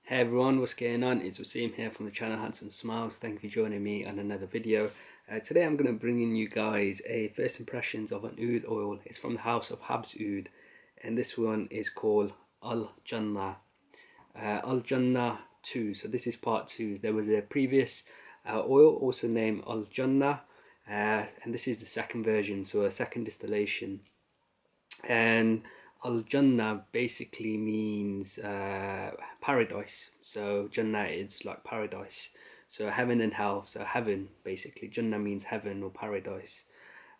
Hey everyone, what's going on? It's Waseem here from the channel Handsome Smiles. Thank you for joining me on another video. Today I'm going to bring in you guys a first impressions of an oud oil. It's from the house of Habzoud, and this one is called Al Janah. Al Janah 2. So this is part 2. There was a previous oil also named Al Janah, and this is the second version, so a second distillation. And Al Jannah basically means paradise. So Jannah is like paradise. So heaven and hell. So heaven basically. Jannah means heaven or paradise.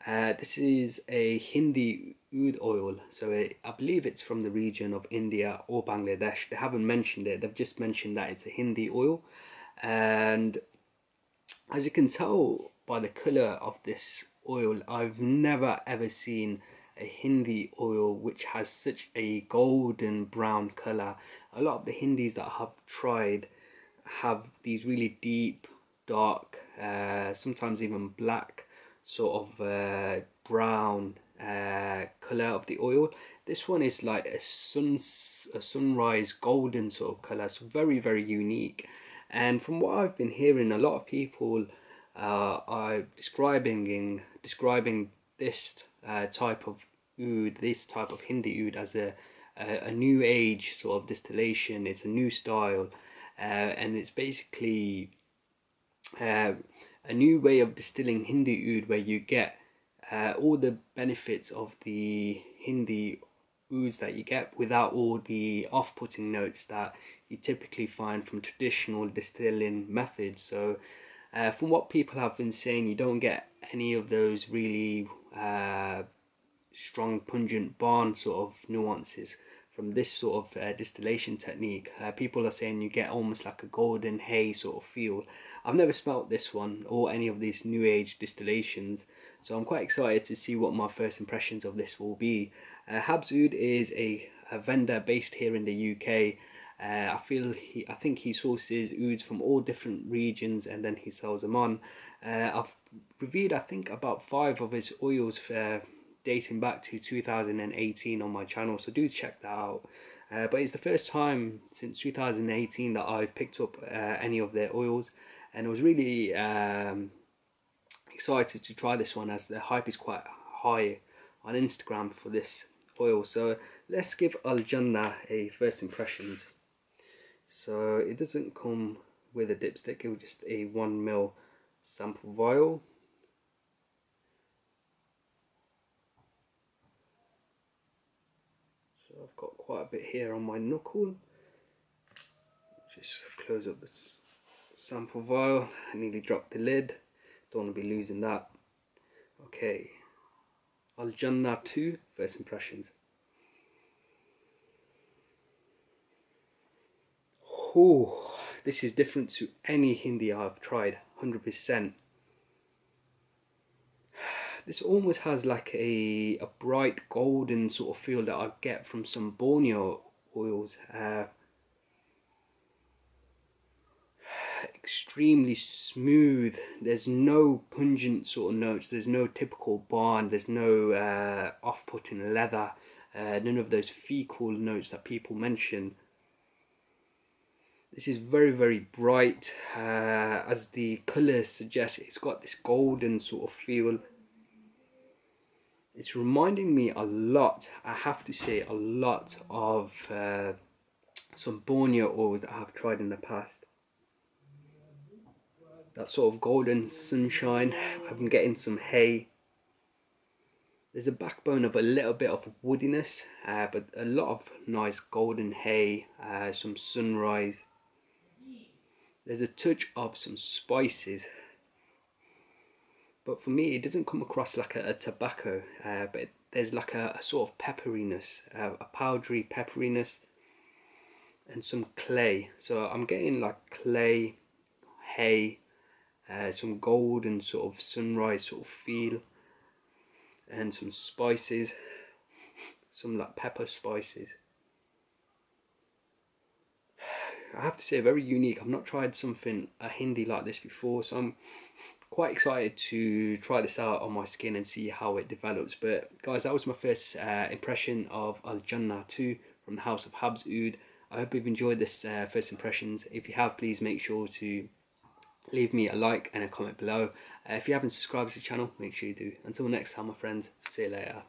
This is a Hindi oud oil. So I believe it's from the region of India or Bangladesh. They haven't mentioned it. They've just mentioned that it's a Hindi oil. And as you can tell by the colour of this oil, I've never ever seen a Hindi oil which has such a golden brown colour. A lot of the Hindis that I have tried have these really deep, dark, sometimes even black sort of brown colour of the oil. This one is like a sunrise golden sort of colour. So very unique. And from what I've been hearing, a lot of people are describing this type of oud, this type of Hindi oud, as a new age sort of distillation. It's a new style, and it's basically a new way of distilling Hindi oud, where you get all the benefits of the Hindi ouds that you get without all the off-putting notes that you typically find from traditional distilling methods. So from what people have been saying, you don't get any of those really strong, pungent barn sort of nuances from this sort of distillation technique. People are saying you get almost like a golden hay sort of feel. I've never smelt this one or any of these new age distillations, so I'm quite excited to see what my first impressions of this will be. Habzoud is a vendor based here in the UK. I think he sources ouds from all different regions and then he sells them on. I've reviewed I think about 5 of his oils dating back to 2018 on my channel, so do check that out. But it's the first time since 2018 that I've picked up any of their oils, and I was really excited to try this one as the hype is quite high on Instagram for this oil. So let's give Al Jannah a first impressions. So it doesn't come with a dipstick, it was just a 1ml sample vial. So I've got quite a bit here on my knuckle. Just close up this sample vial. I nearly dropped the lid, don't want to be losing that. Okay, Al Jannah 2 first impressions. Oh, this is different to any Hindi I've tried, 100%. This almost has like a bright golden sort of feel that I get from some Borneo oils. Extremely smooth. There's no pungent sort of notes. There's no typical barn. There's no off-putting leather. None of those fecal notes that people mention. This is very bright. As the colour suggests, it's got this golden sort of feel. It's reminding me a lot, I have to say, a lot of some Borneo oils that I've tried in the past. That sort of golden sunshine. I've been getting some hay. There's a backbone of a little bit of woodiness, but a lot of nice golden hay, some sunrise. There's a touch of some spices. But for me, it doesn't come across like a tobacco, but there's like a sort of pepperiness, a powdery pepperiness, and some clay. So I'm getting like clay, hay, some golden sort of sunrise sort of feel, and some spices, some like pepper spices. I have to say, very unique. I've not tried something a Hindi like this before, so I'm quite excited to try this out on my skin and see how it develops. But guys, that was my first impression of Al Jannah 2 from the house of Habzoud. I hope you've enjoyed this first impressions. If you have, please make sure to leave me a like and a comment below. If you haven't subscribed to the channel, make sure you do. Until next time, my friends, see you later.